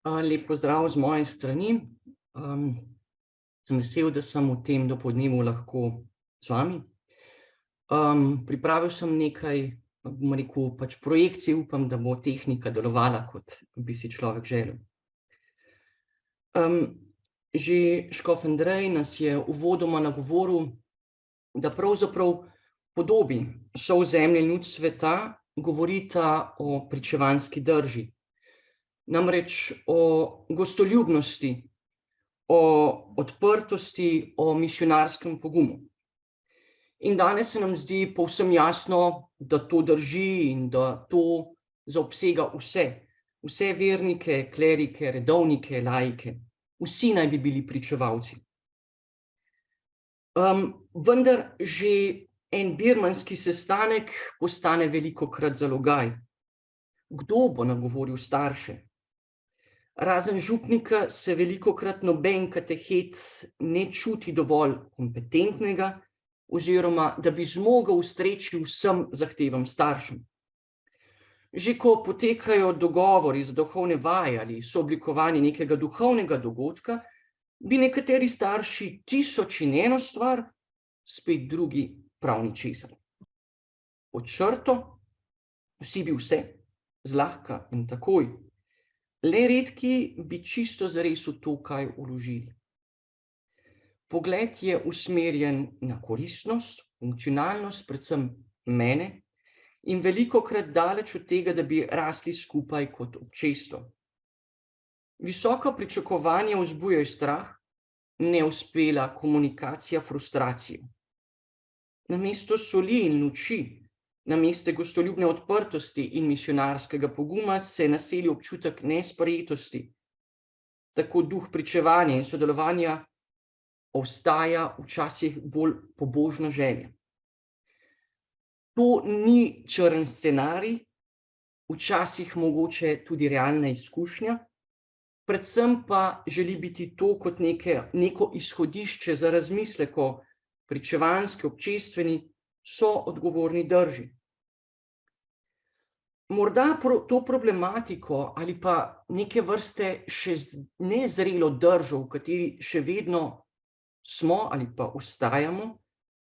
Lep pozdrav z moje strani. Sem vesel, da sem v tem dopoldnevu lahko z vami. Pripravil sem nekaj, bom rekel, projekcij, upam, da bo tehnika delovala, kot bi si človek želel. Že škof Andrej nas je uvodoma nagovoril, da pravzaprav podobi sol zemlje in luč sveta govorita o pričevanski drži. Namreč o gostoljubnosti, o odprtosti, o misijonarskem pogumu. In danes se nam zdi povsem jasno, da to drži in da to zaobsega vse vernike, klerike, redovnike, laike. Vsi naj bi bili pričevalci. Vendar že en birmanski sestanek postane velikokrat zalogaj. Kdo bo nagovoril starše? Razen župnika se velikokrat noben katehet ne čuti dovolj kompetentnega oziroma da bi zmogel ustreči vsem zahtevam staršem. Že ko potekajo dogovori za duhovne vaje ali sooblikovanje nekega duhovnega dogodka, bi nekateri starši 1001 stvar, spet drugi prav ničesar. Pod črto, vsi bi vse, zlahka in takoj. Le redki bi čisto zares v to kaj vložili. Pogled je usmerjen na koristnost, funkcionalnost, predvsem mene, in velikokrat daleč od tega, da bi rasli skupaj kot občestvo. Visoka pričakovanja vzbujajo strah, neuspela komunikacija frustracijo. Namesto soli in luči, namesto gostoljubne odprtosti in misijonarskega poguma se naseli občutek nesprejetosti. Tako duh pričevanja in sodelovanja ostaja včasih bolj pobožna želja. To ni črn scenarij, včasih mogoče tudi realna izkušnja, predvsem pa želi biti to kot neko izhodišče za razmislek o pričevanski, občestveni, soodgovorni drži. Morda to problematiko ali pa neke vrste še nezrelo držo, v kateri še vedno smo ali pa ostajamo,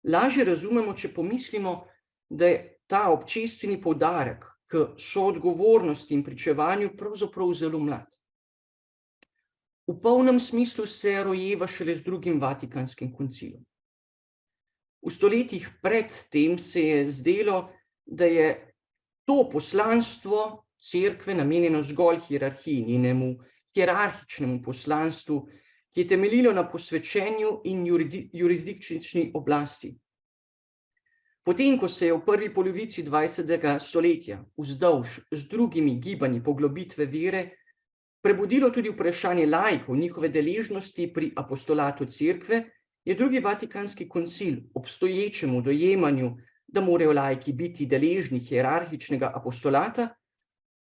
lažje razumemo, če pomislimo, da je ta občestveni poudarek k soodgovornosti in pričevanju pravzaprav zelo mlad. V polnem smislu se rojeva šele z drugim Vatikanskim koncilom. V stoletjih pred tem se je zdelo, da je to poslanstvo cerkve namenjeno zgolj hierarhiji, njenemu hierarhičnemu poslanstvu, ki je temeljilo na posvečenju in jurisdikčni oblasti. Potem, ko se je v prvi polovici 20. stoletja vzdolž z drugimi gibanji poglobitve vere prebudilo tudi vprašanje laikov, njihove deležnosti pri apostolatu cerkve, je drugi Vatikanski koncil obstoječemu dojemanju, da morajo laiki biti deležni hierarhičnega apostolata,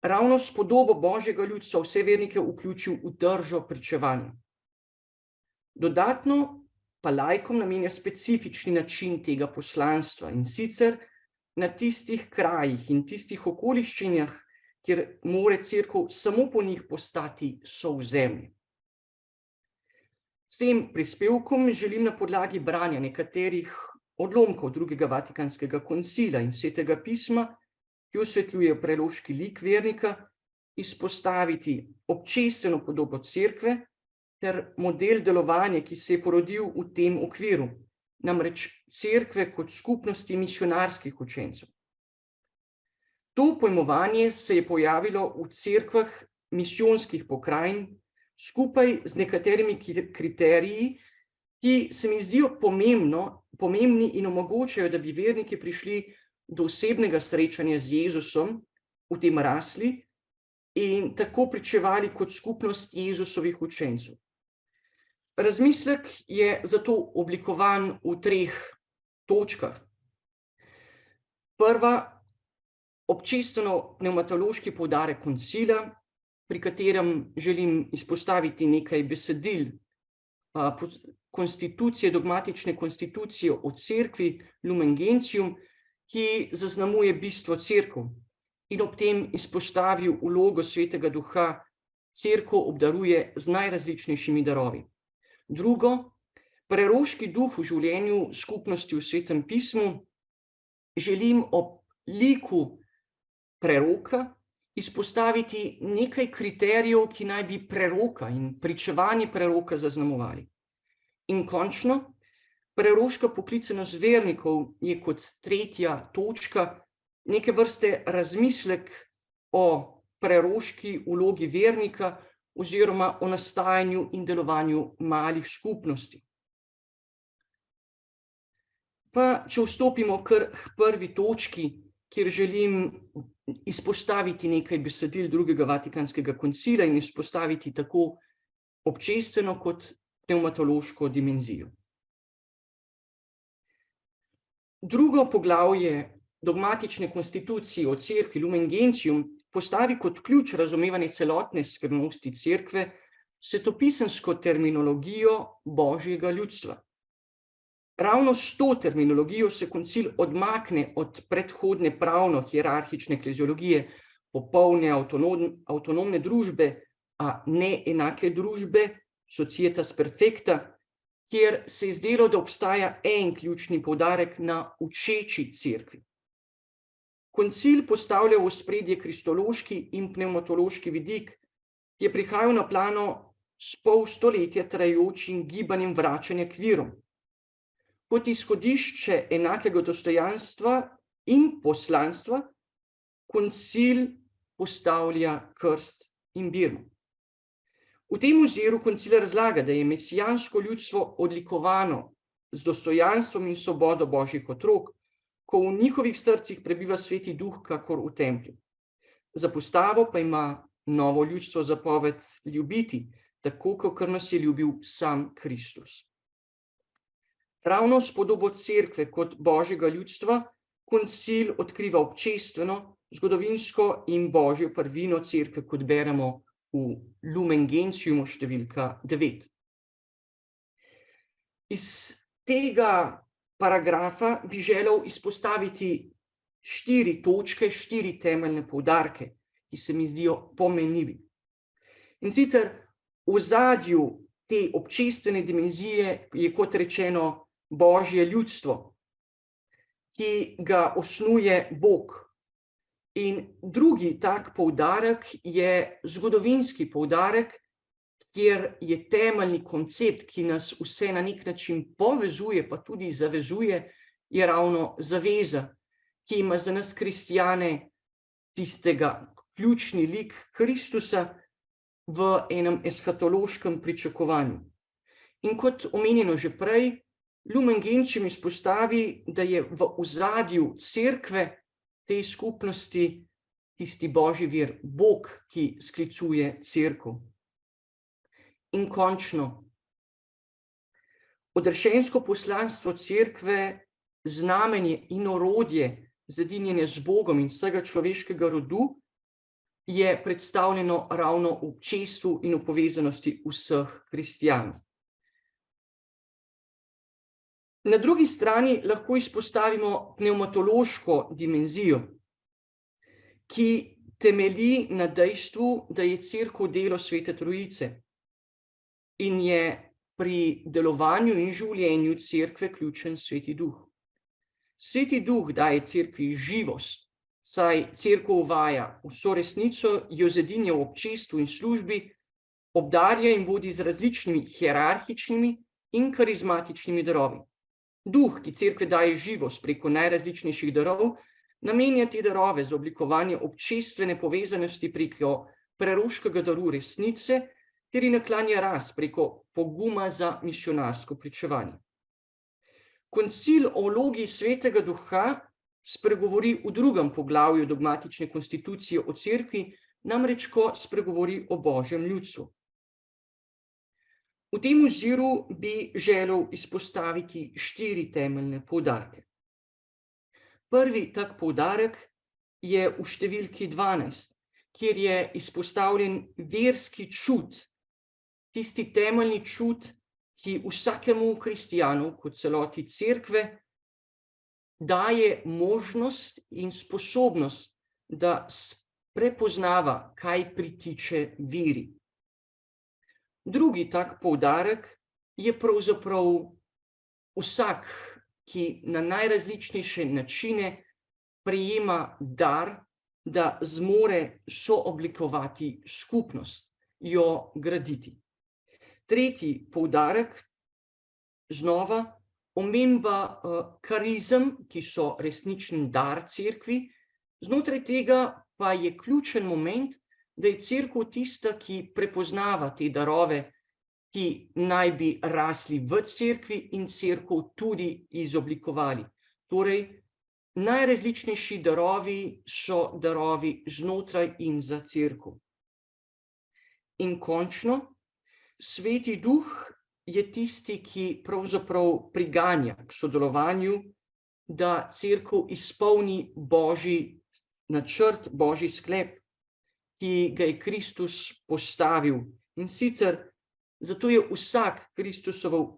ravno s podobo Božjega ljudstva vse vernike vključil v držo pričevanja. Dodatno pa laikom namenja specifični način tega poslanstva, in sicer na tistih krajih in tistih okoliščinah, kjer mora cerkev samo po njih postati sol zemlje. S tem prispevkom želim na podlagi branja nekaterih odlomkov drugega Vatikanskega koncila in Svetega pisma, ki osvetljuje preloški lik vernika, izpostaviti občestveno podobo cerkve ter model delovanja, ki se je porodil v tem okviru, namreč cerkve kot skupnosti misijonarskih učencev. To pojmovanje se je pojavilo v cerkvah misijonskih pokrajin, skupaj z nekaterimi kriteriji, ki se mi zdijo pomembni in omogočajo, da bi verniki prišli do osebnega srečanja z Jezusom, v tem rasli in tako pričevali kot skupnost Jezusovih učencev. Razmislek je zato oblikovan v 3 točkah. Prva, občestveno-pnevmatološki poudarek koncila, pri katerem želim izpostaviti nekaj besedil konstitucije, dogmatične konstitucije o cerkvi, Lumen Gentium, ki zaznamuje bistvo cerkev in ob tem izpostavil vlogo Svetega Duha Cerkev obdaruje z najrazličnejšimi darovi. Drugo, preroški duh v življenju skupnosti v Svetem pismu želim ob liku preroka izpostaviti nekaj kriterijev, ki naj bi preroka in pričevanje preroka zaznamovali. In končno, preroška poklicanost vernikov je kot tretja točka neke vrste razmislek o preroški vlogi vernika oziroma o nastajanju in delovanju malih skupnosti. Pa če vstopimo kar k prvi točki, kjer želim izpostaviti nekaj besedil drugega Vatikanskega koncila in izpostaviti tako občestveno kot pnevmatološko dimenzijo. Drugo poglavje dogmatične konstitucije o cerkvi Lumen Gentium postavi kot ključ razumevanja celotne skrivnosti cerkve svetopisemsko terminologijo Božjega ljudstva. Ravno s to terminologijo se koncil odmakne od predhodne pravno-hierarhične ekleziologije, popolne avtonomne družbe, a ne enake družbe, societas perfecta, kjer se je zdelo, da obstaja en ključni poudarek na učeči cerkvi. Koncil postavlja v ospredje kristološki in pnevmatološki vidik, ki je prihajal na plano s pol stoletja trajajočim gibanjem vračanja k virom. Kot izhodišče enakega dostojanstva in poslanstva, koncil postavlja krst in birmo. V tem oziru koncil razlaga, da je mesijansko ljudstvo odlikovano z dostojanstvom in svobodo Božjih otrok, ko v njihovih srcih prebiva Sveti Duh kakor v templju. Za postavo pa ima novo ljudstvo zapoved ljubiti, tako kakor nas je ljubil sam Kristus. Ravno s podobo cerkve kot Božjega ljudstva koncil odkriva občestveno, zgodovinsko in Božjo prvino cerkve, kot beremo v Lumen Gentiumu številka 9. Iz tega paragrafa bi želel izpostaviti 4 točke, 4 temeljne poudarke, ki se mi zdijo pomenljivi. In sicer v ozadju te občestvene dimenzije je, kot rečeno, Božje ljudstvo, ki ga osnuje Bog. In drugi tak poudarek je zgodovinski poudarek, kjer je temeljni koncept, ki nas vse na nek način povezuje, pa tudi zavezuje, je ravno zaveza, ki ima za nas kristjane tistega ključni lik Kristusa v enem eskatološkem pričakovanju. In kot omenjeno že prej, Lumen Gentium izpostavi, da je v ozadju cerkve tej skupnosti tisti Božji vir, Bog, ki sklicuje cerkev. In končno, odrešensko poslanstvo cerkve, znamenje in orodje zedinjenja z Bogom in vsega človeškega rodu, je predstavljeno ravno v občestvu in v povezanosti vseh kristjanov. Na drugi strani lahko izpostavimo pnevmatološko dimenzijo, ki temelji na dejstvu, da je cerkev delo Svete Trojice in je pri delovanju in življenju cerkve ključen Sveti Duh. Sveti Duh daje cerkvi živost, saj cerkev uvaja vso resnico, jo zedinja v občestvu in službi, obdarja in vodi z različnimi hierarhičnimi in karizmatičnimi darovi. Duh, ki cerkve daje živost preko najrazličnejših darov, namenja te darove za oblikovanje občestvene povezanosti preko preroškega daru resnice ter ji naklanja rast preko poguma za misijonarsko pričevanje. Koncil o vlogi Svetega Duha spregovori v drugem poglavju dogmatične konstitucije o cerkvi, namreč ko spregovori o Božjem ljudstvu. V tem oziru bi želel izpostaviti 4 temeljne poudarke. Prvi tak poudarek je v številki 12, kjer je izpostavljen verski čut, tisti temeljni čut, ki vsakemu kristjanu kot celoti cerkve daje možnost in sposobnost, da prepoznava, kaj pritiče veri, Drugi tak poudarek je pravzaprav vsak, ki na najrazličnejše načine prejema dar, da zmore sooblikovati skupnost, jo graditi. Tretji poudarek, znova, omemba karizem, ki so resničen dar cerkvi, znotraj tega pa je ključen moment, da je cerkev tista, ki prepoznava te darove, ki naj bi rasli v cerkvi in cerkev tudi izoblikovali. Torej, najrazličnejši darovi so darovi znotraj in za cerkev. In končno, Sveti Duh je tisti, ki pravzaprav priganja k sodelovanju, da cerkev izpolni Božji načrt, Božji sklep, ki ga je Kristus postavil. In sicer zato je vsak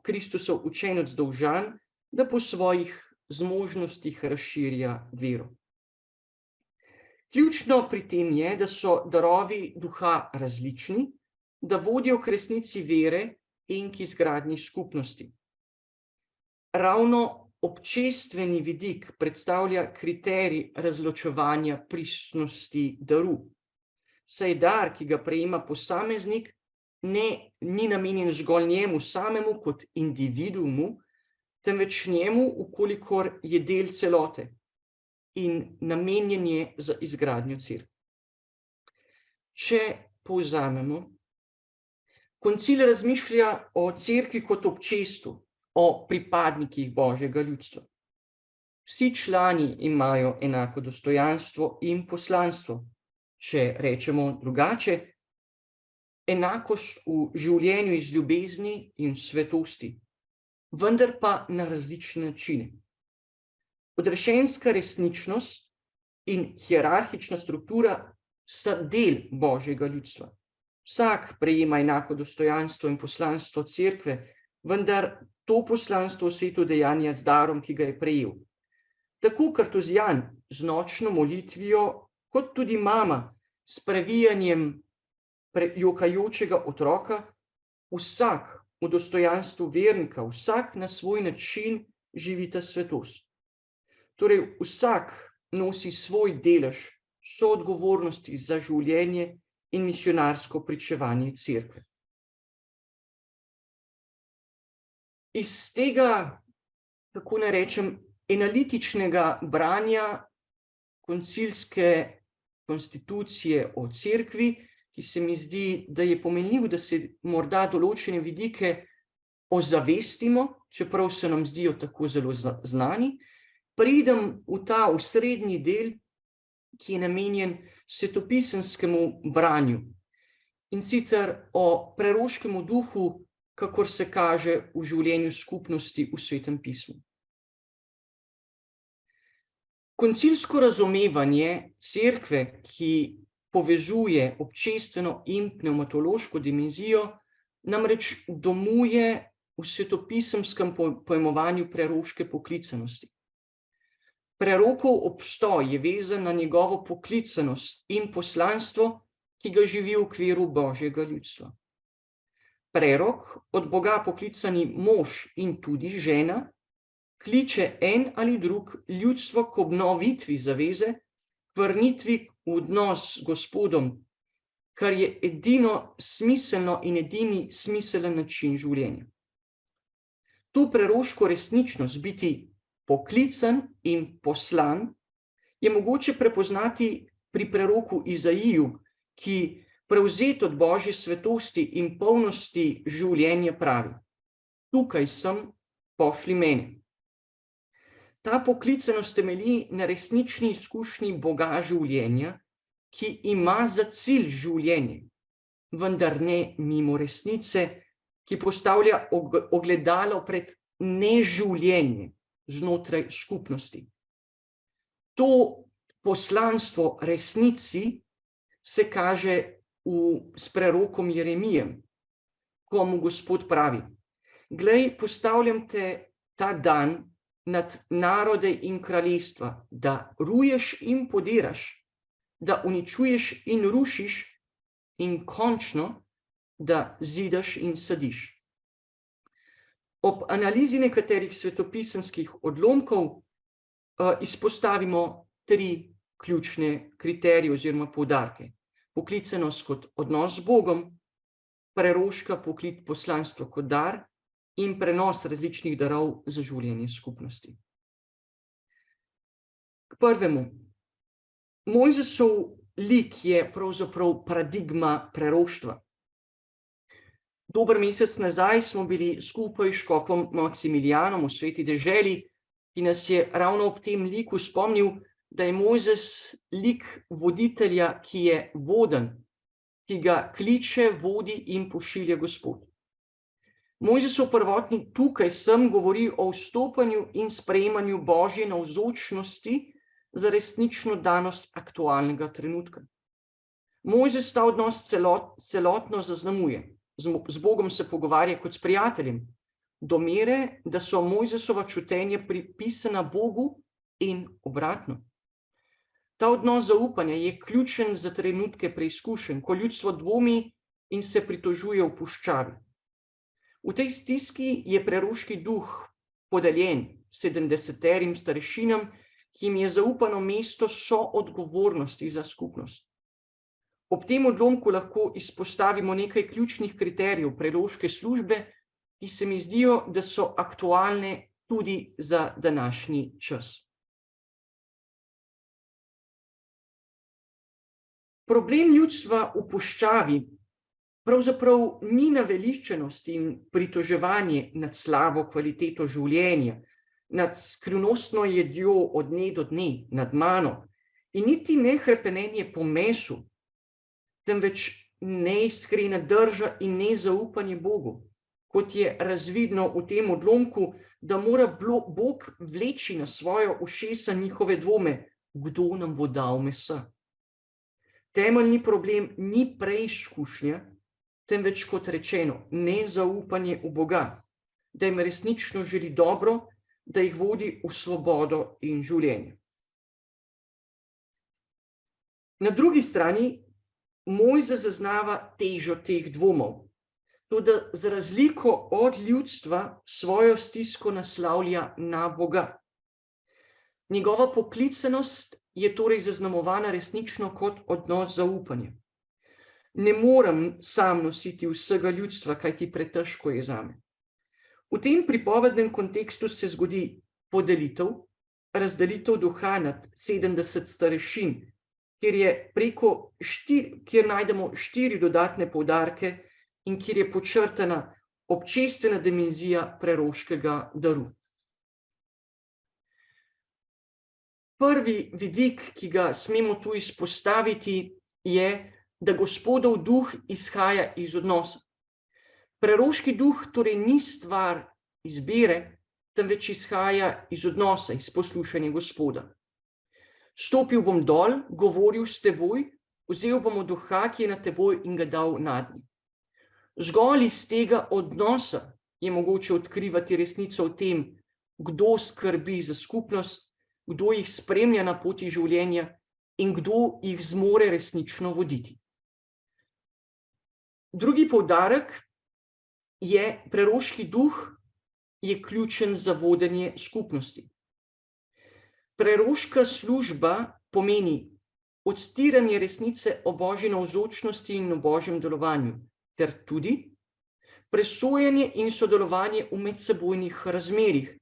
Kristusov učenec dolžan, da po svojih zmožnostih razširja vero. Ključno pri tem je, da so darovi duha različni, da vodijo k resnici vere in k izgradnji skupnosti. Ravno občestveni vidik predstavlja kriterij razločevanja pristnosti daru. Saj dar, ki ga prejema posameznik, ni namenjen zgolj njemu samemu kot individuumu, temveč njemu, ukolikor je del celote in namenjen je za izgradnjo cerkve. Če povzamemo, koncil razmišlja o cerkvi kot občestvu, o pripadnikih Božjega ljudstva. Vsi člani imajo enako dostojanstvo in poslanstvo. Če rečemo drugače, enakost v življenju iz ljubezni in svetosti, vendar pa na različne načine. Odrešenska resničnost in hierarhična struktura sta del Božjega ljudstva. Vsak prejema enako dostojanstvo in poslanstvo cerkve, vendar to poslanstvo v svetu dejanja z darom, ki ga je prejel. Tako kartuzijan z nočno molitvijo, kot tudi mama s previjanjem jokajočega otroka, vsak v dostojanstvu vernika, vsak na svoj način živita svetost. Torej, vsak nosi svoj delež soodgovornosti za življenje in misionarsko pričevanje cerkve. Iz tega, kako naj rečem, analitičnega branja koncilske konstitucije o cerkvi, ki se mi zdi, da je pomenljiv, da se morda določene vidike ozavestimo, čeprav se nam zdijo tako zelo znani, pridem v ta osrednji del, ki je namenjen svetopisemskemu branju, in sicer o preroškemu duhu, kakor se kaže v življenju skupnosti v Svetem pismu. Koncilsko razumevanje cerkve, ki povezuje občestveno in pnevmatološko dimenzijo, namreč domuje v svetopisemskem pojmovanju preroške poklicanosti. Prerokov obstoj je vezan na njegovo poklicanost in poslanstvo, ki ga živi v okviru Božjega ljudstva. Prerok, od Boga poklicani mož in tudi žena, kliče en ali drug ljudstvo k obnovitvi zaveze, k vrnitvi v odnos z Gospodom, kar je edino smiselno in edini smiselen način življenja. To preroško resničnost, biti poklican in poslan, je mogoče prepoznati pri preroku Izaiju, ki prevzet od Božje svetosti in polnosti življenja pravi: tukaj sem, pošlji mene. Ta poklicanost temelji na resnični izkušnji Boga življenja, ki ima za cilj življenje, vendar ne mimo resnice, ki postavlja ogledalo pred neživljenje znotraj skupnosti. To poslanstvo resnici se kaže s prerokom Jeremijem, ko mu Gospod pravi: glej, postavljam te ta dan nad narode in kraljestva, da ruješ in podiraš, da uničuješ in rušiš in končno, da zidaš in sadiš. Ob analizi nekaterih svetopisemskih odlomkov izpostavimo 3 ključne kriterije oziroma poudarke. Poklicanost kot odnos z Bogom, preroška poklic poslanstvo kot dar in prenos različnih darov za življenje skupnosti. K prvemu. Mojzesov lik je pravzaprav paradigma preroštva. Dober mesec nazaj smo bili skupaj s škofom Maksimilijanom v Sveti deželi, ki nas je ravno ob tem liku spomnil, da je Mojzes lik voditelja, ki je voden, ki ga kliče, vodi in pošilja Gospod. Mojzesov prvotni tukaj sem govori o vstopanju in sprejemanju Božje navzočnosti za resnično danost aktualnega trenutka. Mojzes ta odnos celotno zaznamuje. Z Bogom se pogovarja kot s prijateljem, do mere, da so Mojzesova čutenja pripisana Bogu in obratno. Ta odnos zaupanja je ključen za trenutke preizkušenj, ko ljudstvo dvomi in se pritožuje v puščavi. V tej stiski je preroški duh podeljen 70 starešinam, ki jim je zaupano mesto soodgovornosti za skupnost. Ob tem odlomku lahko izpostavimo nekaj ključnih kriterijev preroške službe, ki se mi zdijo, da so aktualne tudi za današnji čas. Problem ljudstva v puščavi pravzaprav ni naveličanost in pritoževanje nad slabo kvaliteto življenja, nad skrivnostno jedjo od dne do dne, nad mano, in niti ne hrepenenje po mesu, temveč neiskrena drža in nezaupanje Bogu, kot je razvidno v tem odlomku, da mora Bog vleči na svoja ušesa njihove dvome, kdo nam bo dal mesa. Temeljni problem ni preizkušnja, temveč kot rečeno, nezaupanje v Boga, da jim resnično želi dobro, da jih vodi v svobodo in življenje. Na drugi strani Mojzes zaznava težo teh dvomov, toda za razliko od ljudstva svojo stisko naslavlja na Boga. Njegova poklicanost je torej zaznamovana resnično kot odnos zaupanja. Ne morem sam nositi vsega ljudstva, kajti pretežko je zame. V tem pripovednem kontekstu se zgodi podelitev, razdelitev duha nad 70 starešin, kjer najdemo 4 dodatne poudarke in kjer je podčrtana občestvena dimenzija preroškega daru. Prvi vidik, ki ga smemo tu izpostaviti, je, da Gospodov duh izhaja iz odnosa. Preroški duh torej ni stvar izbire, temveč izhaja iz odnosa, iz poslušanja Gospoda. Stopil bom dol, govoril s teboj, vzel bom duha, ki je na teboj, in ga dal nadnje. Zgolj iz tega odnosa je mogoče odkrivati resnico o tem, kdo skrbi za skupnost, kdo jih spremlja na poti življenja in kdo jih zmore resnično voditi. Drugi poudarek je, preroški duh je ključen za vodenje skupnosti. Preroška služba pomeni odstiranje resnice o Božji navzočnosti in o Božjem delovanju, ter tudi presojanje in sodelovanje v medsebojnih razmerjih,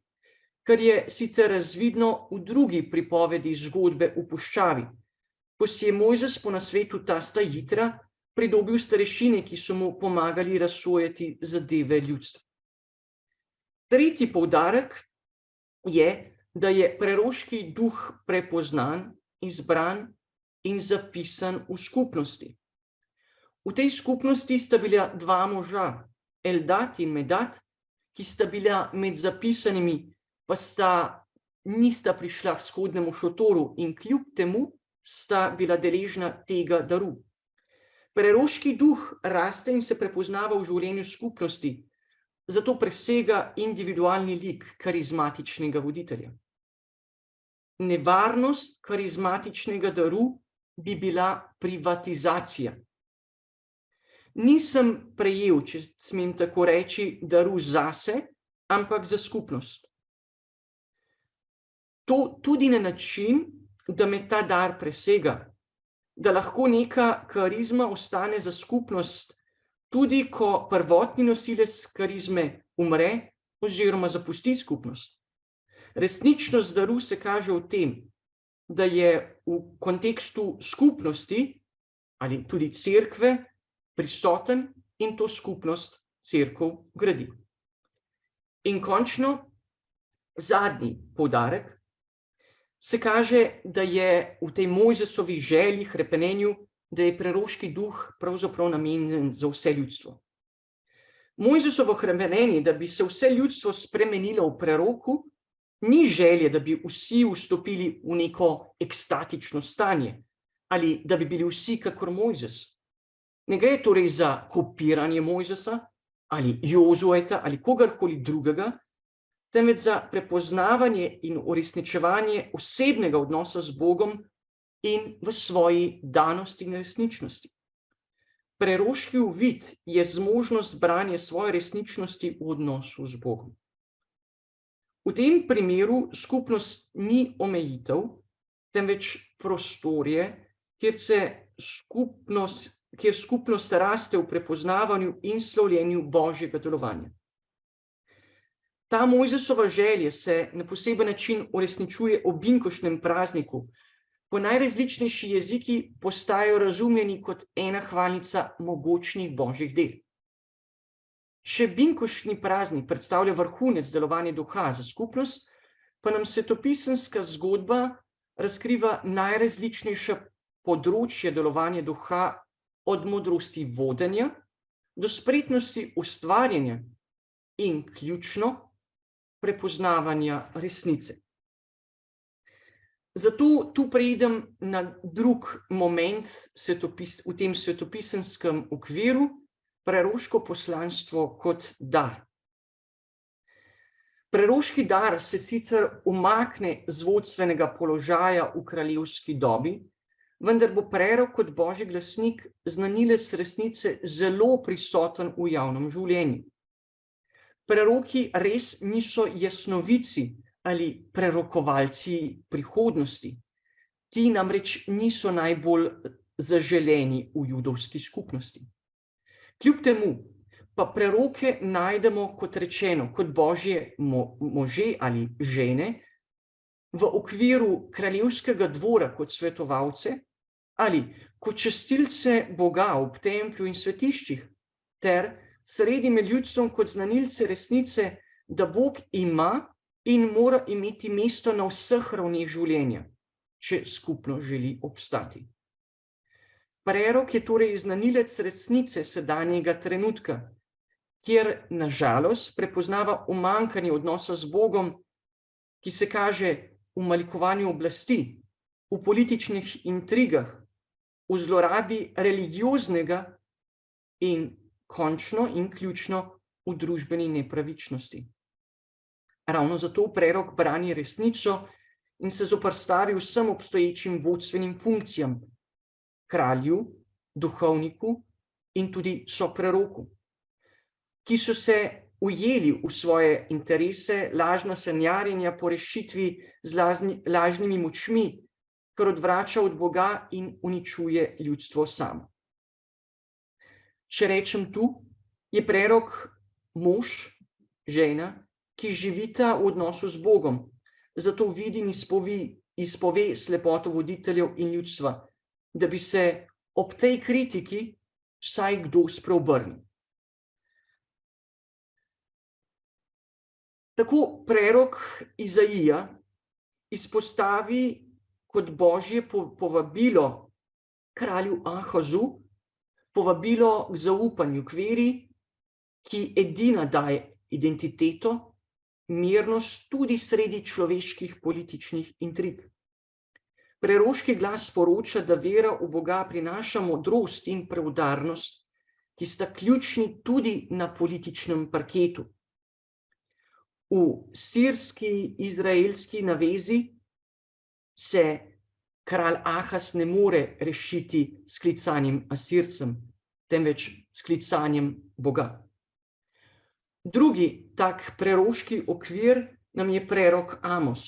kar je sicer razvidno v drugi pripovedi zgodbe v puščavi, ko si je Mojzes po nasvetu tasta Jitra pridobil starešine, ki so mu pomagali razsojati zadeve ljudstva. Tretji poudarek je, da je preroški duh prepoznan, izbran in zapisan v skupnosti. V tej skupnosti sta bila 2 moža, Eldad in Medad, ki sta bila med zapisanimi, pa nista prišla k shodnemu šotoru in kljub temu sta bila deležna tega daru. Preroški duh raste in se prepoznava v življenju skupnosti, zato presega individualni lik karizmatičnega voditelja. Nevarnost karizmatičnega daru bi bila privatizacija. nisem prejel, če smem tako reči, daru zase, ampak za skupnost. To tudi na način, da me ta dar presega, da lahko neka karizma ostane za skupnost, tudi ko prvotni nosilec karizme umre oziroma zapusti skupnost. Resničnost daru se kaže v tem, da je v kontekstu skupnosti ali tudi cerkve prisoten in to skupnost cerkev gradi. In končno, zadnji poudarek, se kaže, da je v tej Mojzesovi želji, hrepenenju, da je preroški duh pravzaprav namenjen za vse ljudstvo. Mojzesovo hrepenenje, da bi se vse ljudstvo spremenilo v preroku, ni želje, da bi vsi vstopili v neko ekstatično stanje ali da bi bili vsi kakor Mojzes. Ne gre torej za kopiranje Mojzesa ali Jozueta ali kogarkoli drugega, temveč za prepoznavanje in uresničevanje osebnega odnosa z Bogom in v svoji danosti in resničnosti. Preroški uvid je zmožnost branja svoje resničnosti v odnosu z Bogom. V tem primeru skupnost ni omejitev, temveč prostorje, kjer skupnost raste v prepoznavanju in slavljenju Božjega delovanja. Ta Mojzesova želja se na poseben način uresničuje ob binkoštnem prazniku. Po najrazličnejši jeziki postajajo razumljeni kot ena hvalnica mogočnih Božjih del. Če binkoštni praznik predstavlja vrhunec delovanja duha za skupnost, pa nam svetopisemska zgodba razkriva najrazličnejša področja delovanja duha, od modrosti vodenja do spretnosti ustvarjanja in ključno prepoznavanja resnice. Zato tu preidem na drug moment v tem svetopisemskem okviru, preroško poslanstvo kot dar. Preroški dar se sicer umakne z vodstvenega položaja v kraljevski dobi, vendar bo prerok kot Božji glasnik, znanilec resnice, zelo prisoten v javnem življenju. Preroki res niso jasnovici ali prerokovalci prihodnosti. Ti namreč niso najbolj zaželeni v judovski skupnosti. Kljub temu pa preroke najdemo, kot rečeno, kot Božje može ali žene, v okviru kraljevskega dvora kot svetovalce ali kot častilce Boga ob templju in svetiščih, ter sredi med ljudstvom kot znanilce resnice, da Bog ima in mora imeti mesto na vseh ravneh življenja, če skupno želi obstati. Prerok je torej znanilec resnice sedanjega trenutka, kjer na žalost prepoznava umanjkanje odnosa z Bogom, ki se kaže v malikovanju oblasti, v političnih intrigah, v zlorabi religioznega in končno in ključno v družbeni nepravičnosti. Ravno zato prerok brani resnico in se zoperstavi vsem obstoječim vodstvenim funkcijam, kralju, duhovniku in tudi sopreroku, ki so se ujeli v svoje interese, lažna sanjarjenja po rešitvi z lažnimi močmi, kar odvrača od Boga in uničuje ljudstvo samo. Če rečem tu, je prerok mož, žena, ki živita v odnosu z Bogom, zato vidi in izpove slepoto voditeljev in ljudstva, da bi se ob tej kritiki vsaj kdo spreobrnil. Tako prerok Izaija izpostavi kot Božje povabilo kralju Ahazu, povabilo k zaupanju, k veri, ki edina daje identiteto, mirnost tudi sredi človeških političnih intrig. Preroški glas sporoča, da vera v Boga prinaša modrost in preudarnost, ki sta ključni tudi na političnem parketu. V sirski-izraelski navezi se kralj Ahaz ne more rešiti s klicanim Asircem, temveč sklicanjem Boga. Drugi tak preroški okvir nam je prerok Amos,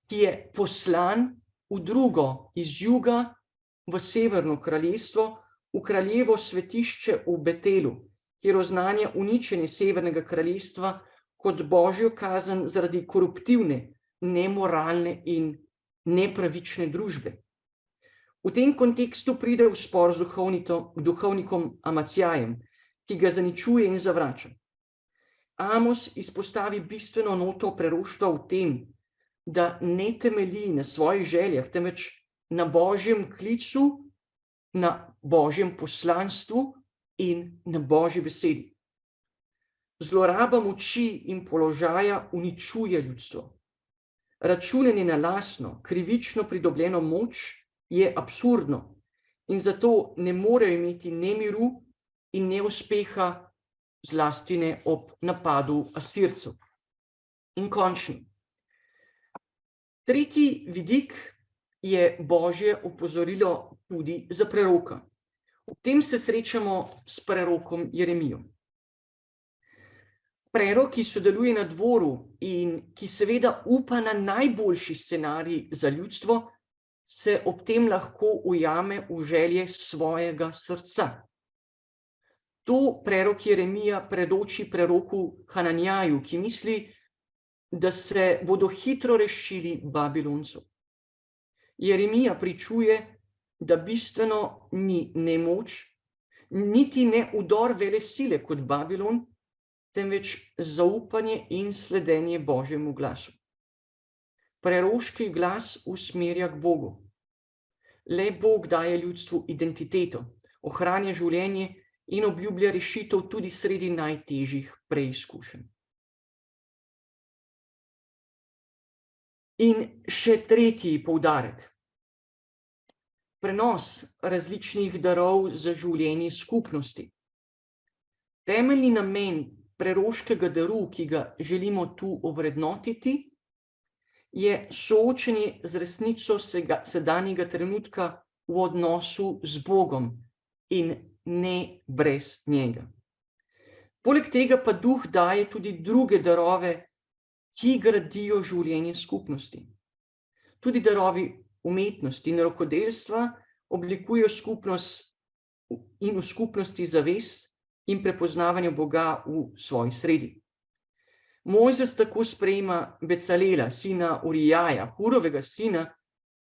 ki je poslan v drugo iz juga v severno kraljestvo, v kraljevo svetišče v Betelu, kjer oznanja uničenje severnega kraljestva kot božjo kazen zaradi koruptivne, nemoralne in nepravične družbe. V tem kontekstu pride v spor z duhovnikom Amacijajem, ki ga zaničuje in zavrača. Amos izpostavi bistveno noto preroštva v tem, da ne temelji na svojih željah, temveč na božjem klicu, na božjem poslanstvu in na božji besedi. Zloraba moči in položaja uničuje ljudstvo. Računanje na lastno, krivično pridobljeno moč je absurdno in zato ne morejo imeti ne miru in ne uspeha, zlasti ne ob napadu Asircev. In končni. Tretji vidik je božje opozorilo tudi za preroka. Ob tem se srečamo s prerokom Jeremijo. Prerok, ki sodeluje na dvoru in ki seveda upa na najboljši scenarij za ljudstvo, se ob tem lahko ujame v želje svojega srca. To prerok Jeremija predoči preroku Hananjaju, ki misli, da se bodo hitro rešili Babiloncev. Jeremija pričuje, da bistveno ni nemoč, niti ne udor velesile kot Babilon, temveč zaupanje in sledenje Božjemu glasu. Preroški glas usmerja k Bogu. Le Bog daje ljudstvu identiteto, ohranja življenje in obljublja rešitev tudi sredi najtežjih preizkušenj. In še tretji poudarek. Prenos različnih darov za življenje skupnosti. Temeljni namen preroškega daru, ki ga želimo tu ovrednotiti, je soočenje z resnico sedanjega trenutka v odnosu z Bogom in ne brez njega. Poleg tega pa duh daje tudi druge darove, ki gradijo življenje skupnosti. Tudi darovi umetnosti in rokodelstva oblikujejo skupnost in v skupnosti zavest in prepoznavanje Boga v svoji sredi. Mojzes tako sprejema Becalela, sina Urijaja, Hurovega sina,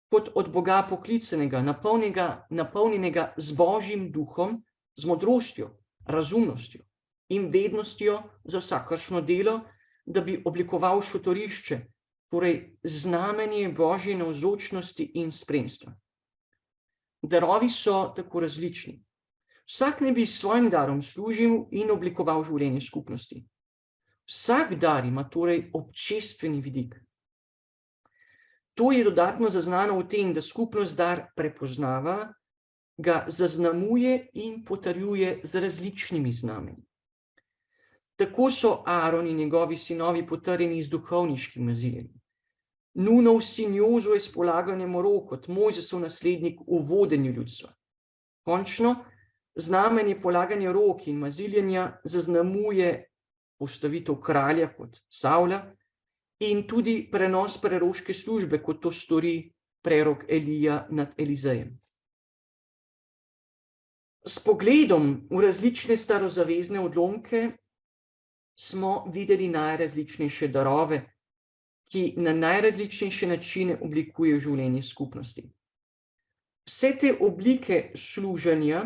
kot od Boga poklicanega, napolnjenega z Božjim duhom, z modrostjo, razumnostjo in vednostjo za vsakršno delo, da bi oblikoval šotorišče, torej znamenje Božje navzočnosti in spremstva. Darovi so tako različni. Vsak naj bi s svojim darom služil in oblikoval življenje skupnosti. Vsak dar ima torej občestveni vidik. To je dodatno zaznano v tem, da skupnost dar prepoznava, ga zaznamuje in potrjuje z različnimi znamenji. Tako so Aaron in njegovi sinovi potrjeni z duhovniškim nazivjem. Nunov sin Jozue s polaganjem rok kot Mojzesov naslednik v vodenju ljudstva. Končno, znamenje polaganja rok in maziljenja zaznamuje postavitev kralja kot Savla in tudi prenos preroške službe, kot to stori prerok Elija nad Elizejem. S pogledom v različne starozavezne odlomke smo videli najrazličnejše darove, ki na najrazličnejše načine oblikujejo življenje skupnosti. Vse te oblike služenja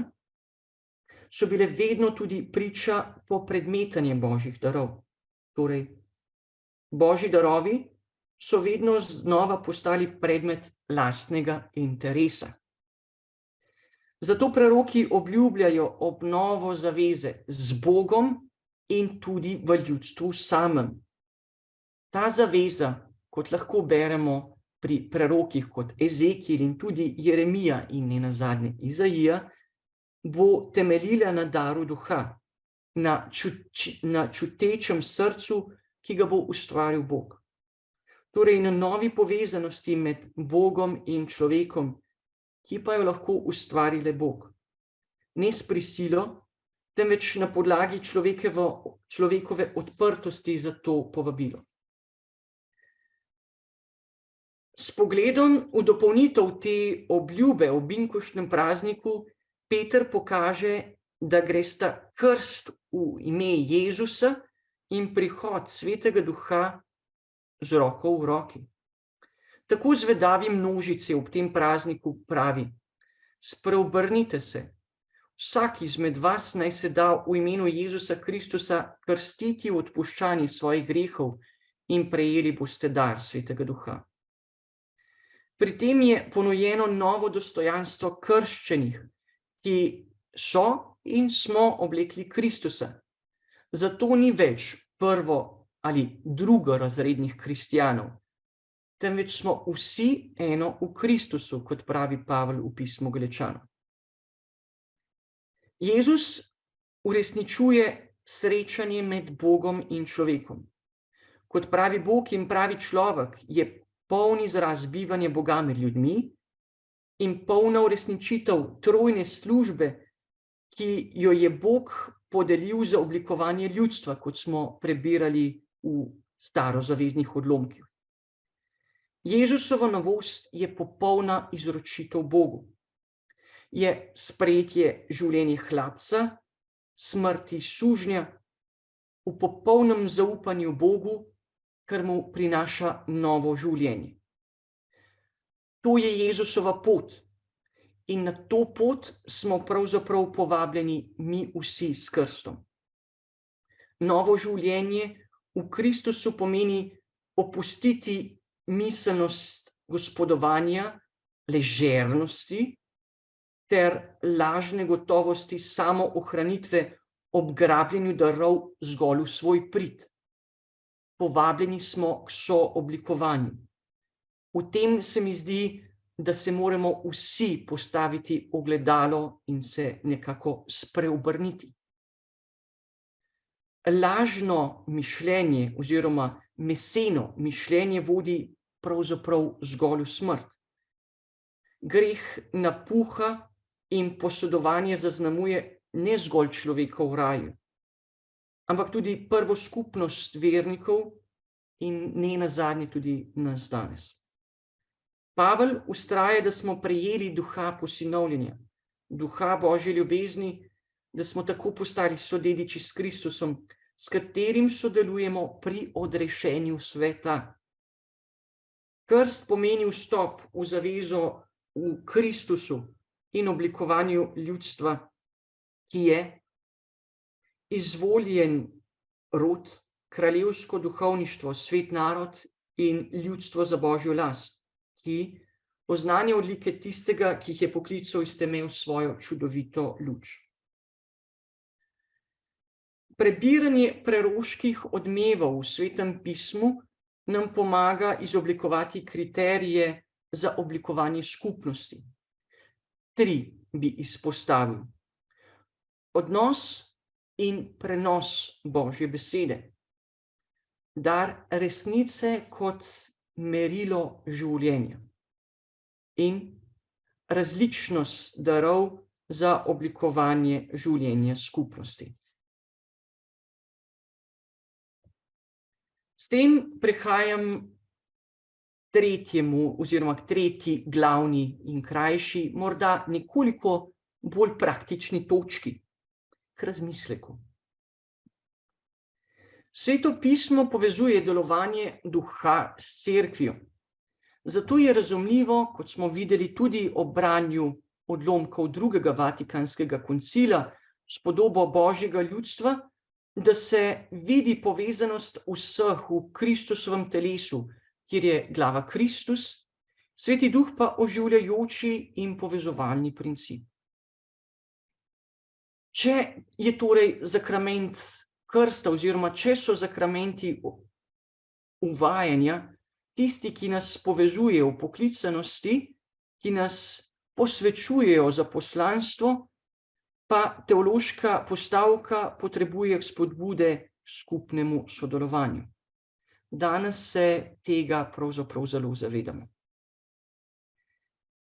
so bile vedno tudi priča popredmetanja božjih darov. Torej, božji darovi so vedno znova postali predmet lastnega interesa. Zato preroki obljubljajo obnovo zaveze z Bogom in tudi v ljudstvu samem. Ta zaveza, kot lahko beremo pri prerokih kot Ezekiel in tudi Jeremija in nenazadnje Izaija, bo temeljila na daru duha, na čutečem srcu, ki ga bo ustvaril Bog. Torej na novi povezanosti med Bogom in človekom, ki pa jo lahko ustvari le Bog. Ne s prisilo, temveč na podlagi človekove odprtosti za to povabilo. S pogledom v dopolnitev te obljube o binkoštnem prazniku Peter pokaže, da gresta krst v ime Jezusa in prihod Svetega Duha z roko v roki. Tako zvedavi množici ob tem prazniku pravi: spreobrnite se, vsak izmed vas naj se da v imenu Jezusa Kristusa krstiti v odpuščanju svojih grehov in prejeli boste dar Svetega Duha. Pri tem je ponujeno novo dostojanstvo krščenih, ki so in smo oblekli Kristusa. Zato ni več prvo ali drugorazrednih kristjanov, temveč smo vsi eno v Kristusu, kot pravi Pavel v pismu Galačanom. Jezus uresničuje srečanje med Bogom in človekom. Kot pravi Bog in pravi človek, je poln izraz bivanja Boga med ljudmi in polna uresničitev trojne službe, ki jo je Bog podelil za oblikovanje ljudstva, kot smo prebirali v starozaveznih odlomkih. Jezusova novost je popolna izročitev Bogu. Je sprejetje življenja hlapca, smrti sužnja, v popolnem zaupanju Bogu, kar mu prinaša novo življenje. To je Jezusova pot in na to pot smo pravzaprav povabljeni mi vsi s krstom. Novo življenje v Kristusu pomeni opustiti miselnost gospodovanja, ležernosti ter lažne gotovosti samoohranitve ob grabljenju darov zgolj v svoj prid. Povabljeni smo k sooblikovanju. V tem se mi zdi, da se moramo vsi postaviti ogledalo in se nekako spreobrniti. Lažno mišljenje oziroma meseno mišljenje vodi pravzaprav zgolj v smrt. Greh napuha in posodovanje zaznamuje ne zgolj človeka v raju, ampak tudi prvo skupnost vernikov in ne nazadnje tudi nas danes. Pavel vztraja, da smo prejeli duha posinovljenja, duha Božje ljubezni, da smo tako postali sodediči s Kristusom, s katerim sodelujemo pri odrešenju sveta. Krst pomeni vstop v zavezo v Kristusu in oblikovanju ljudstva, ki je izvoljen rod, kraljevsko duhovništvo, svet narod in ljudstvo za Božjo last, ki oznanja odlike tistega, ki jih je poklical iz teme v svojo čudovito luč. Prebiranje preroških odmevov v Svetem pismu nam pomaga izoblikovati kriterije za oblikovanje skupnosti. 3 bi izpostavil. Odnos in prenos Božje besede. Dar resnice kot merilo življenja. In različnost darov za oblikovanje življenja skupnosti. S tem prehajam tretjemu oziroma k tretji glavni in krajši, morda nekoliko bolj praktični točki, k razmisleku. Sveto pismo povezuje delovanje duha s cerkvijo. Zato je razumljivo, kot smo videli tudi ob branju odlomkov drugega Vatikanskega koncila s podobo Božjega ljudstva, da se vidi povezanost vseh v Kristusovem telesu, kjer je glava Kristus, Sveti Duh pa oživljajoči in povezovalni princip. Če je torej sakrament krsta oziroma če so sakramenti uvajanja tisti, ki nas povezuje v poklicanosti, ki nas posvečujejo za poslanstvo, pa teološka postavka potrebuje spodbude skupnemu sodelovanju. Danes se tega pravzaprav zelo zavedamo.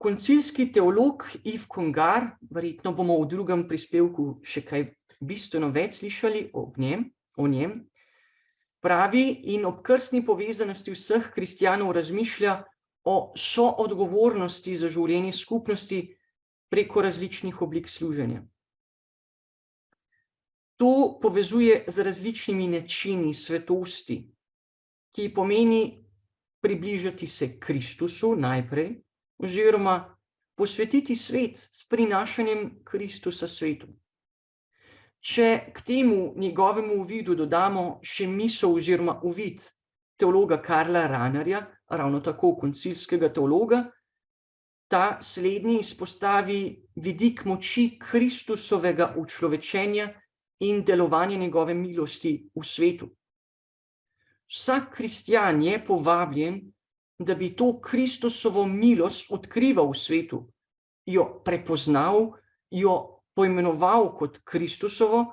Koncilski teolog Yves Congar, verjetno bomo v drugem prispevku še kaj bistveno več slišali o njem, pravi in ob krstni povezanosti vseh kristjanov razmišlja o soodgovornosti za življenje skupnosti preko različnih oblik služenja. To povezuje z različnimi načini svetosti, ki pomeni približati se Kristusu najprej, oziroma posvetiti svet s prinašanjem Kristusa svetu. Če k temu njegovemu uvidu dodamo še misel oziroma uvid teologa Karla Rahnerja, ravno tako koncilskega teologa, ta slednji izpostavi vidik moči Kristusovega učlovečenja in delovanja njegove milosti v svetu. Vsak kristjan je povabljen, da bi to Kristusovo milost odkrival v svetu, jo prepoznal, jo poimenoval kot Kristusovo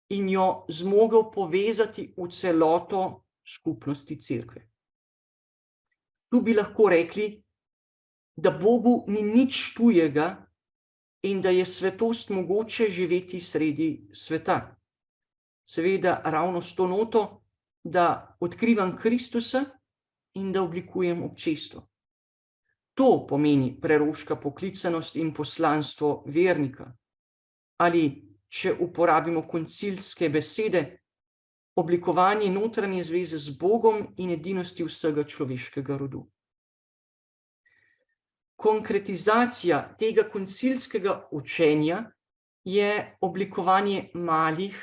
in jo zmogel povezati v celoto skupnosti cerkve. Tu bi lahko rekli, da Bogu ni nič tujega in da je svetost mogoče živeti sredi sveta. Seveda ravno s to noto, da odkrivam Kristusa in da oblikujem občestvo. To pomeni preroška poklicanost in poslanstvo vernika. Ali, če uporabimo koncilske besede, oblikovanje notranje zveze z Bogom in edinosti vsega človeškega rodu. Konkretizacija tega koncilskega učenja je oblikovanje malih,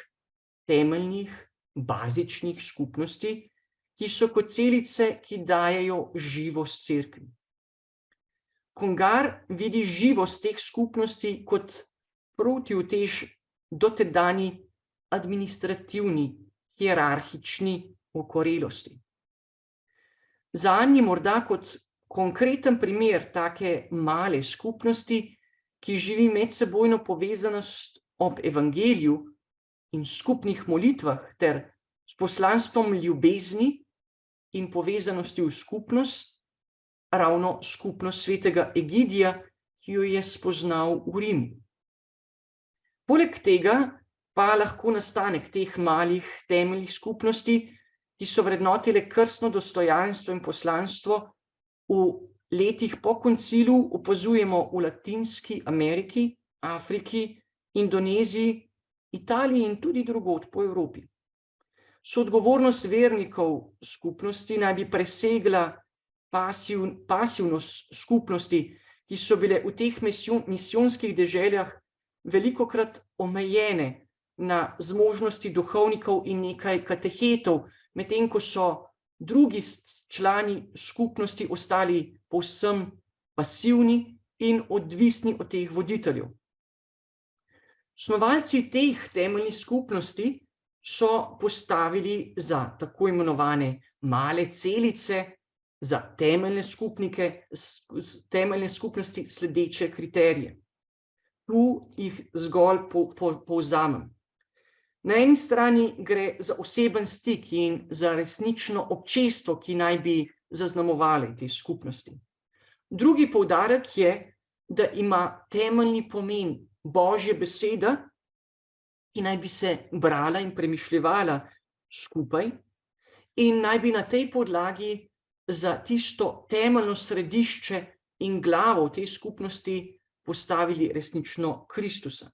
temeljnih, bazičnih skupnosti, ki so kot celice, ki dajejo živost cerkvi. Congar vidi živost teh skupnosti kot protiutež dotedanji administrativni, hierarhični okorelosti. Zanj je morda kot konkreten primer take male skupnosti, ki živi medsebojno povezanost ob evangeliju in skupnih molitvah ter s poslanstvom ljubezni in povezanosti v skupnost, ravno skupnost svetega Egidija, ki jo je spoznal v Rimu. Poleg tega pa lahko nastanek teh malih temeljnih skupnosti, ki so vrednotile krstno dostojanstvo in poslanstvo, v letih po koncilu opazujemo v Latinski Ameriki, Afriki, Indoneziji, Italiji in tudi drugod po Evropi. Soodgovornost vernikov skupnosti naj bi presegla pasivnost skupnosti, ki so bile v teh misijonskih deželjah velikokrat omejene na zmožnosti duhovnikov in nekaj katehetov, medtem ko so drugi člani skupnosti ostali povsem pasivni in odvisni od teh voditeljev. Snovalci teh temeljnih skupnosti so postavili za tako imenovane male celice, za temeljne skupnosti sledeče kriterije. Tu jih zgolj povzamem. Na eni strani gre za oseben stik in za resnično občestvo, ki naj bi zaznamovali te skupnosti. Drugi poudarek je, da ima temeljni pomen Božja beseda, ki naj bi se brala in premišljevala skupaj in naj bi na tej podlagi za tisto temeljno središče in glavo v tej skupnosti postavili resnično Kristusa.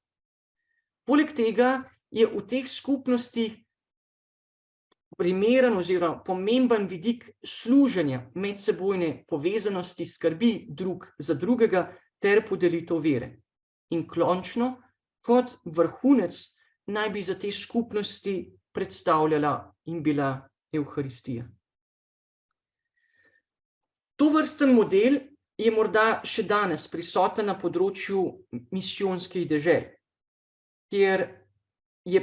Poleg tega je v teh skupnostih primeren oziroma pomemben vidik služenja, medsebojne povezanosti, skrbi drug za drugega ter podelitev vere. In končno, kot vrhunec naj bi za te skupnosti predstavljala in bila Evharistija. Tovrsten model je morda še danes prisoten na področju misijonskih dežel, kjer je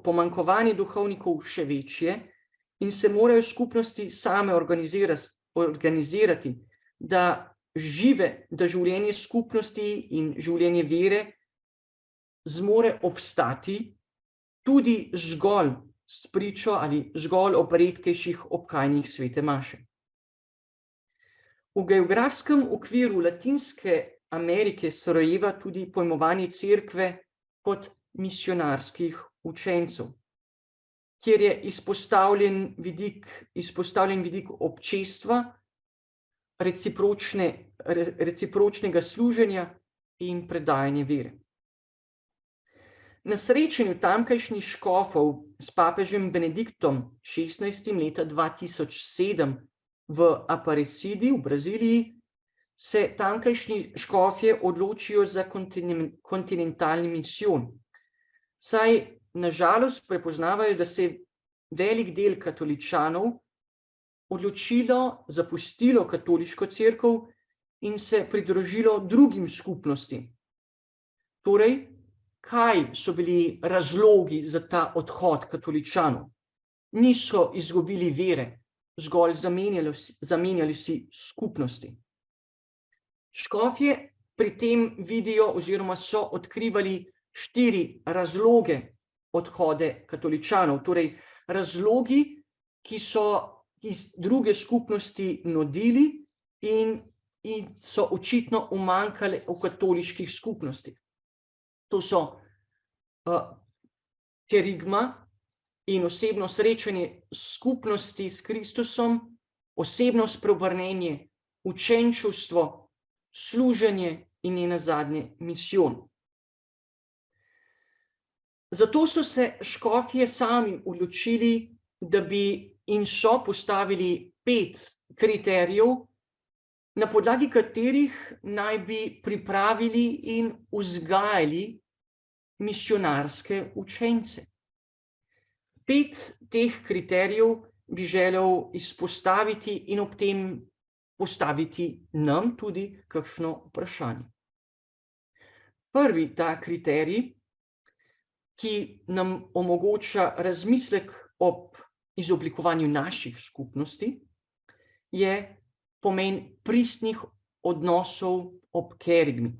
pomanjkovanje duhovnikov še večje in se morajo skupnosti same organizirati, da življenje skupnosti in življenje vere zmore obstati tudi zgolj s pričo ali zgolj ob redkejših obhajanjih svete maše. V geografskem okviru Latinske Amerike se rojeva tudi pojmovanje cerkve kot misionarskih učencev, kjer je izpostavljen vidik občestva, recipročnega služenja in predajanja vere. Na srečanju tamkajšnjih škofov s papežem Benediktom XVI. Leta 2007 v Aparecidi v Braziliji se tamkajšnji škofje odločijo za kontinentalni misijon, saj na žalost prepoznavajo, da se je velik del katoličanov zapustilo katoliško cerkev in se pridružilo drugim skupnostim. Torej, kaj so bili razlogi za ta odhod katoličanov? Niso izgubili vere, zgolj zamenjali si skupnosti. Škofje pri tem vidijo oziroma so odkrivali 4 razloge odhode katoličanov, torej razlogi, ki so iz druge skupnosti nudili in so očitno umanjkale v katoliških skupnostih. To so kerigma in osebno srečanje skupnosti s Kristusom, osebno spreobrnenje, učenčevstvo, služenje in nenazadnje misijon. Zato so se škofje sami odločili, da bi in so postavili 5 kriterijev, na podlagi katerih naj bi pripravili in vzgajali misijonarske učence. 5 teh kriterijev bi želel izpostaviti in ob tem postaviti nam tudi kakšno vprašanje. Prvi ta kriterij, ki nam omogoča razmislek ob izoblikovanju naših skupnosti, je pomen pristnih odnosov ob kerigmi.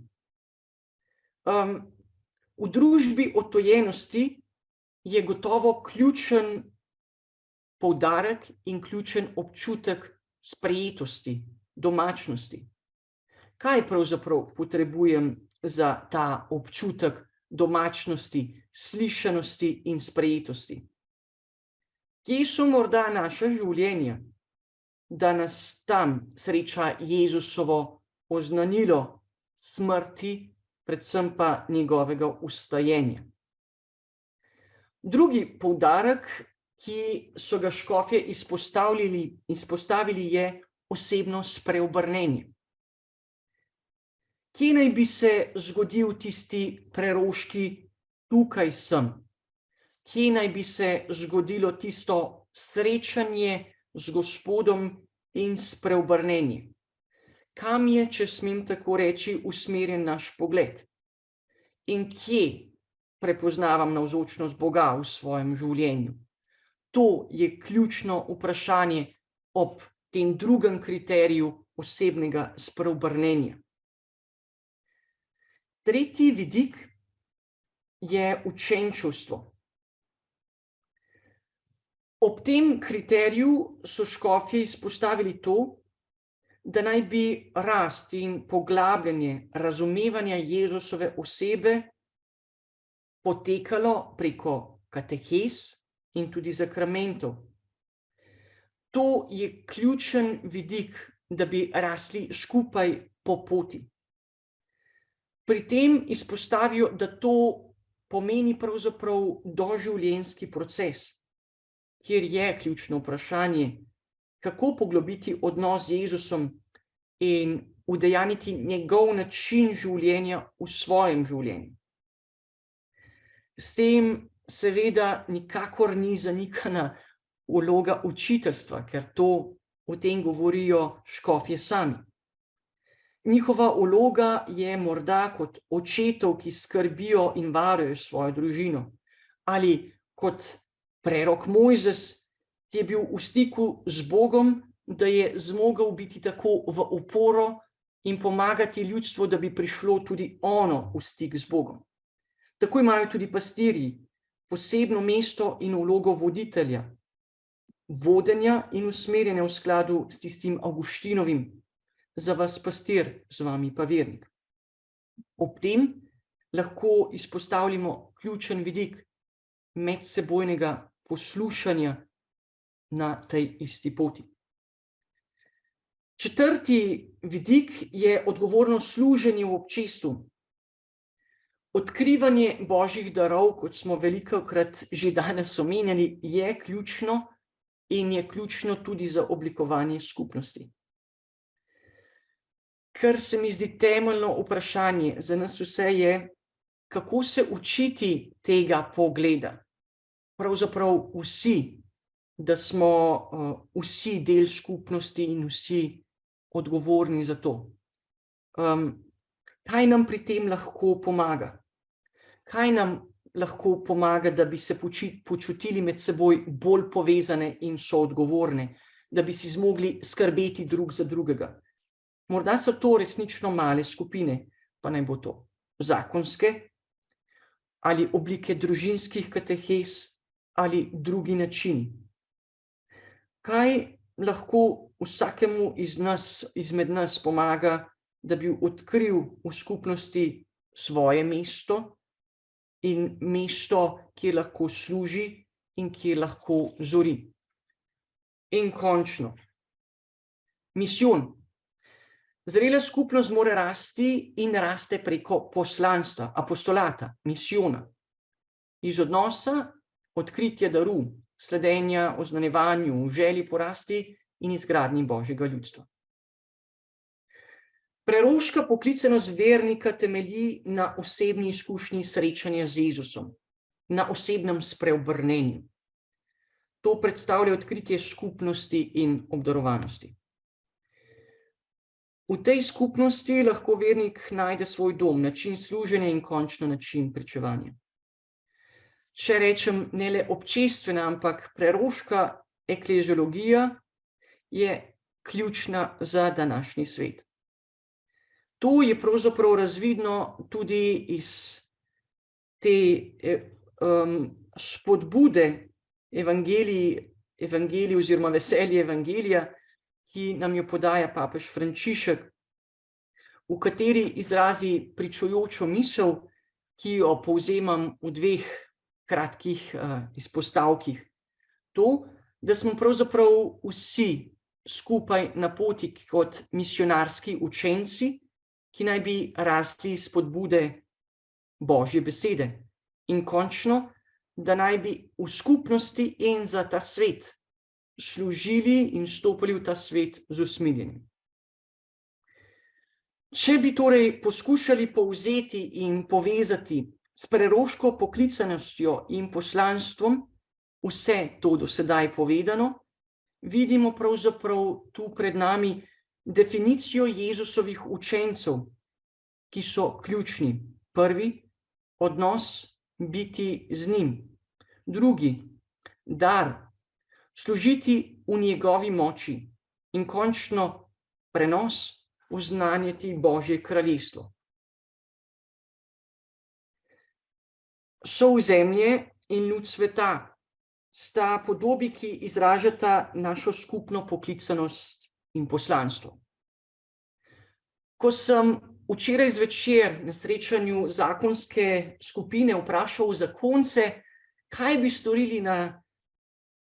V družbi odtujenosti je gotovo ključen poudarek in ključen občutek sprejetosti, domačnosti. Kaj pravzaprav potrebujem za ta občutek domačnosti, slišanosti in sprejetosti? Kje so morda naša življenja, da nas tam sreča Jezusovo oznanilo smrti, predvsem pa njegovega vstajenja? Drugi poudarek, ki so ga škofje izpostavili, je osebno spreobrnenje. Kje naj bi se zgodil tisti preroški tukaj sem? Kje naj bi se zgodilo tisto srečanje z Gospodom in spreobrnenje? Kam je, če smem tako reči, usmerjen naš pogled? In kje prepoznavam navzočnost Boga v svojem življenju? To je ključno vprašanje ob tem drugem kriteriju osebnega spreobrnenja. Tretji vidik je učenčevstvo. Ob tem kriteriju so škofje izpostavili to, da naj bi rast in poglabljanje razumevanja Jezusove osebe potekalo preko katehes in tudi sakramentov. To je ključen vidik, da bi rasli skupaj po poti. Pri tem izpostavijo, da to pomeni pravzaprav doživljenjski proces, kjer je ključno vprašanje, kako poglobiti odnos z Jezusom in udejanjiti njegov način življenja v svojem življenju. S tem seveda nikakor ni zanikana vloga učiteljstva, ker o tem govorijo škofje sami. Njihova vloga je morda kot očetov, ki skrbijo in varujejo svojo družino, ali kot prerok Mojzes, ki je bil v stiku z Bogom, da je zmogel biti tako v oporo in pomagati ljudstvu, da bi prišlo tudi ono v stik z Bogom. Tako imajo tudi pastirji posebno mesto in vlogo voditelja, vodenja in usmerjanja v skladu s tistim Avguštinovim: za vas pastir, z vami pa vernik. Ob tem lahko izpostavljamo ključen vidik, medsebojnega poslušanja na tej isti poti. Četrti vidik je odgovorno služenje v občestvu. Odkrivanje božjih darov, kot smo velikokrat že danes omenjali, je ključno in je ključno tudi za oblikovanje skupnosti. Kar se mi zdi temeljno vprašanje za nas vse je, kako se učiti tega pogleda. Pravzaprav vsi, da smo vsi del skupnosti in vsi odgovorni za to. Kaj nam pri tem lahko pomaga? Kaj nam lahko pomaga, da bi se počutili med seboj bolj povezane in soodgovorne, da bi si zmogli skrbeti drug za drugega? Morda so to resnično male skupine, pa naj bo to zakonske ali oblike družinskih katehes ali drugi načini. Kaj lahko vsakemu izmed nas pomaga, da bi odkril v skupnosti svoje mesto in mesto, kjer lahko služi in kjer lahko zori. In končno, misijon. Zrela skupnost mora rasti in raste preko poslanstva, apostolata, misijona. Iz odnosa, odkritja daru, sledenja oznanjevanju, želji po rasti in izgradnji božjega ljudstva. Preroška poklicanost vernika temelji na osebni izkušnji srečanja z Jezusom, na osebnem spreobrnenju. To predstavlja odkritje skupnosti in obdarovanosti. V tej skupnosti lahko vernik najde svoj dom, način služenja in končno način pričevanja. Če rečem, ne le občestvena, ampak preroška ekleziologija je ključna za današnji svet. To je pravzaprav razvidno tudi iz te spodbude evangelij oziroma veselje evangelija, ki nam jo podaja papež Frančišek, v kateri izrazi pričujočo misel, ki jo povzemam v dveh kratkih izpostavkih. To, da smo pravzaprav vsi skupaj na poti kot misionarski učenci, ki naj bi rasli iz spodbude Božje besede. In končno, da naj bi v skupnosti in za ta svet služili in stopili v ta svet z usmiljenjem. Če bi torej poskušali povzeti in povezati s preroško poklicanostjo in poslanstvom vse to do sedaj povedano, vidimo pravzaprav tu pred nami definicijo Jezusovih učencev, ki so ključni. Prvi, odnos, biti z njim. Drugi, dar, služiti v njegovi moči. In končno, prenos, uznanjati Božje kraljestvo. Sol zemlje in luč sveta sta podobi, ki izražata našo skupno poklicanost in poslanstvo. Ko sem včeraj zvečer na srečanju zakonske skupine vprašal zakonce, kaj bi storili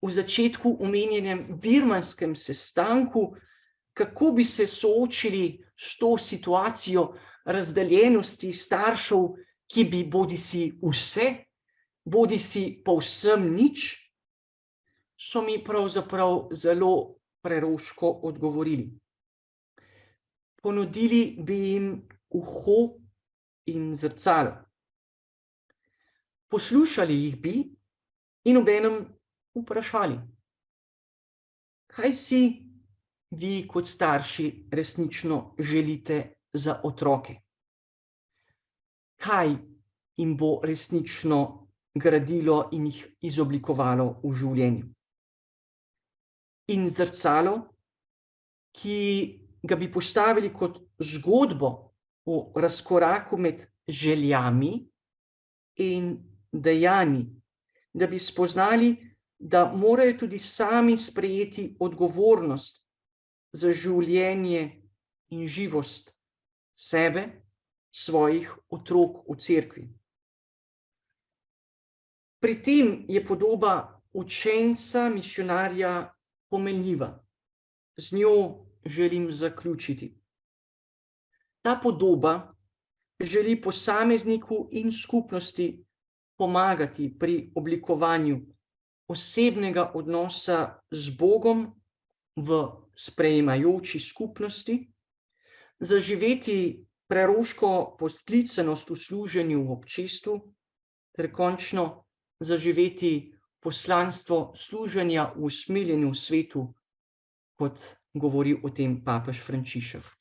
v začetku omenjenem birmanskem sestanku, kako bi se soočili s to situacijo razdeljenosti staršev, ki bi bodisi vse, bodisi povsem nič, so mi pravzaprav zelo preroško odgovorili. Ponudili bi jim uho in zrcalo. Poslušali jih bi in obenem vprašali, kaj si vi kot starši resnično želite za otroke? Kaj jim bo resnično gradilo in jih izoblikovalo v življenju? In zrcalo, ki ga bi postavili kot zgodbo o razkoraku med željami in dejanji, da bi spoznali, da morajo tudi sami sprejeti odgovornost za življenje in živost sebe, svojih otrok v cerkvi. Pri tem je podoba učenca, misijonarja pomenljiva. Z njo želim zaključiti. Ta podoba želi posamezniku in skupnosti pomagati pri oblikovanju osebnega odnosa z Bogom v sprejemajoči skupnosti, zaživeti preroško poklicanost v služenju v občestvu ter končno zaživeti poslanstvo služenja v usmiljenju svetu, kot govori o tem papež Frančišek.